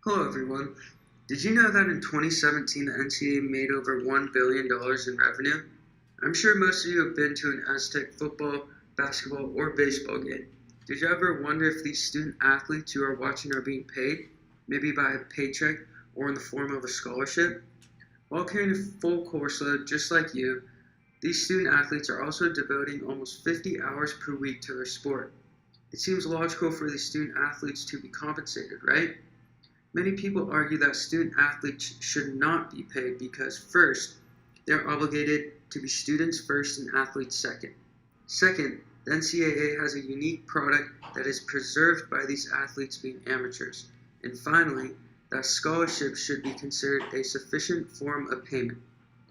Hello everyone. Did you know that in 2017 the NCAA made over $1 billion in revenue? I'm sure most of you have been to an Aztec football, basketball, or baseball game. Did you ever wonder if these student athletes you are watching are being paid, maybe by a paycheck or in the form of a scholarship? While carrying a full course load just like you, these student athletes are also devoting almost 50 hours per week to their sport. It seems logical for these student athletes to be compensated, right? Many people argue that student athletes should not be paid because, first, they are obligated to be students first and athletes second. Second, the NCAA has a unique product that is preserved by these athletes being amateurs. And finally, that scholarships should be considered a sufficient form of payment.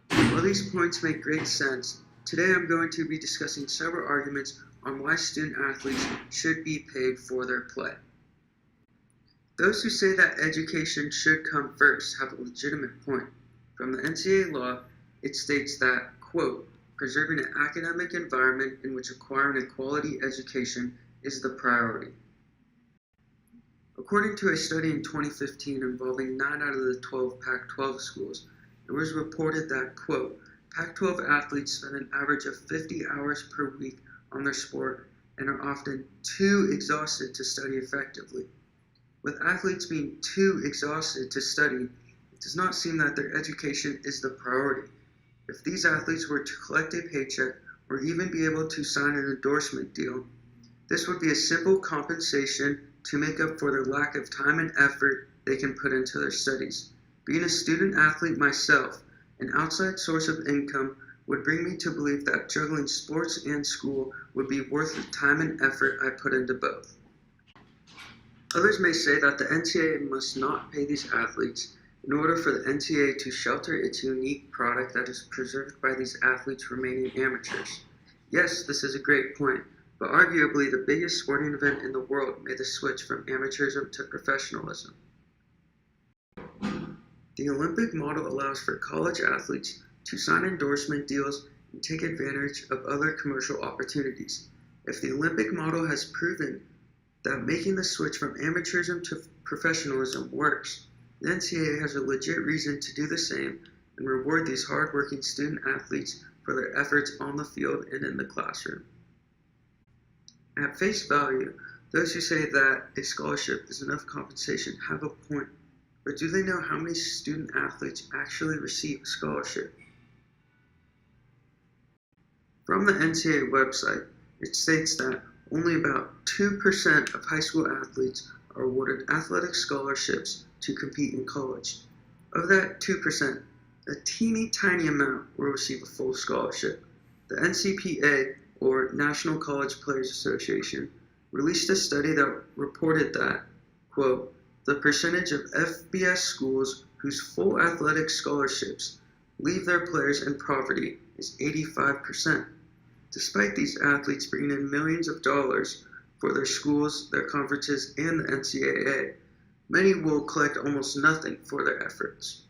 While these points make great sense, today I'm going to be discussing several arguments on why student athletes should be paid for their play. Those who say that education should come first have a legitimate point. From the NCAA law, it states that, quote, preserving an academic environment in which acquiring a quality education is the priority. According to a study in 2015 involving 9 out of the 12 Pac-12 schools, it was reported that, quote, Pac-12 athletes spend an average of 50 hours per week on their sport and are often too exhausted to study effectively. With athletes being too exhausted to study, it does not seem that their education is the priority. If these athletes were to collect a paycheck or even be able to sign an endorsement deal, this would be a simple compensation to make up for the lack of time and effort they can put into their studies. Being a student athlete myself, an outside source of income would bring me to believe that juggling sports and school would be worth the time and effort I put into both. Others may say that the NCAA must not pay these athletes in order for the NCAA to shelter its unique product that is preserved by these athletes remaining amateurs. Yes, this is a great point, but arguably the biggest sporting event in the world made the switch from amateurism to professionalism. The Olympic model allows for college athletes to sign endorsement deals and take advantage of other commercial opportunities. If the Olympic model has proven that making the switch from amateurism to professionalism works, the NCAA has a legit reason to do the same and reward these hard-working student athletes for their efforts on the field and in the classroom. At face value, those who say that a scholarship is enough compensation have a point, but do they know how many student athletes actually receive a scholarship? From the NCAA website, it states that only about 2% of high school athletes are awarded athletic scholarships to compete in college. Of that 2%, a teeny tiny amount will receive a full scholarship. The NCPA, or National College Players Association, released a study that reported that, quote, the percentage of FBS schools whose full athletic scholarships leave their players in poverty is 85%. Despite these athletes bringing in millions of dollars for their schools, their conferences, and the NCAA, many will collect almost nothing for their efforts.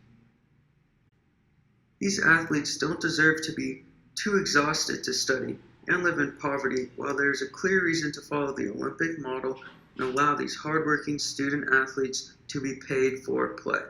These athletes don't deserve to be too exhausted to study and live in poverty, while there is a clear reason to follow the Olympic model and allow these hardworking student athletes to be paid for play.